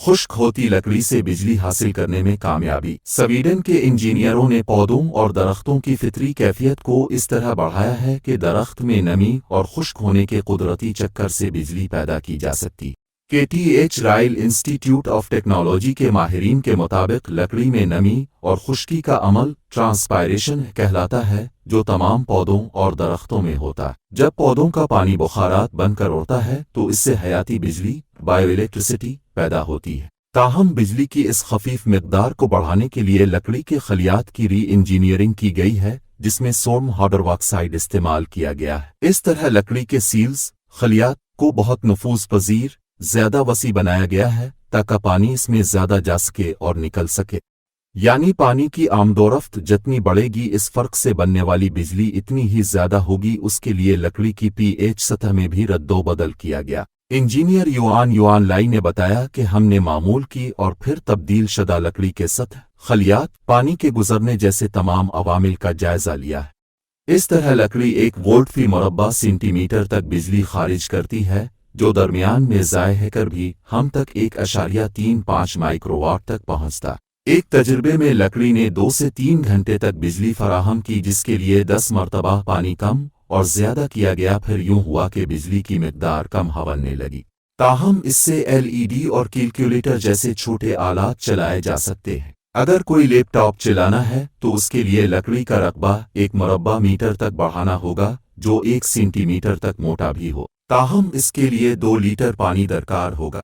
خشک ہوتی لکڑی سے بجلی حاصل کرنے میں کامیابی۔ سویڈن کے انجینئروں نے پودوں اور درختوں کی فطری کیفیت کو اس طرح بڑھایا ہے کہ درخت میں نمی اور خشک ہونے کے قدرتی چکر سے بجلی پیدا کی جا سکتی۔ کے ٹی ایچ رائل انسٹی ٹیوٹ آف ٹیکنالوجی کے ماہرین کے مطابق لکڑی میں نمی اور خشکی کا عمل ٹرانسپائریشن کہلاتا ہے، جو تمام پودوں اور درختوں میں ہوتا ہے۔ جب پودوں کا پانی بخارات بن کر اڑتا ہے تو اس سے حیاتی بجلی بائیو الیکٹریسٹی پیدا ہوتی ہے۔ تاہم بجلی کی اس خفیف مقدار کو بڑھانے کے لیے لکڑی کے خلیات کی ری انجینئرنگ کی گئی ہے، جس میں سوڈیم ہائیڈروکسائڈ استعمال کیا گیا ہے۔ اس طرح لکڑی کے سیلز خلیات کو بہت نفوذ پذیر زیادہ وسیع بنایا گیا ہے تاکہ پانی اس میں زیادہ جا سکے اور نکل سکے، یعنی پانی کی آمد و رفت جتنی بڑھے گی اس فرق سے بننے والی بجلی اتنی ہی زیادہ ہوگی۔ اس کے لیے لکڑی کی پی ایچ سطح میں بھی رد و بدل کیا گیا۔ انجینئر یوان لائی نے بتایا کہ ہم نے معمول کی اور پھر تبدیل شدہ لکڑی کے سطح، خلیات، پانی کے گزرنے جیسے تمام عوامل کا جائزہ لیا ہے۔ اس طرح لکڑی 1 وولٹ فی مربع سینٹی میٹر تک بجلی خارج کرتی ہے، جو درمیان میں ضائع ہے کر بھی ہم تک 1.35 مائکرو واٹ تک پہنچتا۔ ایک تجربے میں لکڑی نے 2 سے 3 گھنٹے تک بجلی فراہم کی، جس کے لیے 10 مرتبہ پانی کم اور زیادہ کیا گیا۔ پھر یوں ہوا کہ بجلی کی مقدار کم ہونے لگی، تاہم اس سے ایل ای ڈی اور کیلکولیٹر جیسے چھوٹے آلات چلائے جا سکتے ہیں۔ اگر کوئی لیپ ٹاپ چلانا ہے تو اس کے لیے لکڑی کا رقبہ 1 مربع میٹر تک بڑھانا ہوگا، جو 1 سینٹی میٹر تک موٹا بھی ہو، تاہم اس کے لیے 2 لیٹر پانی درکار ہوگا۔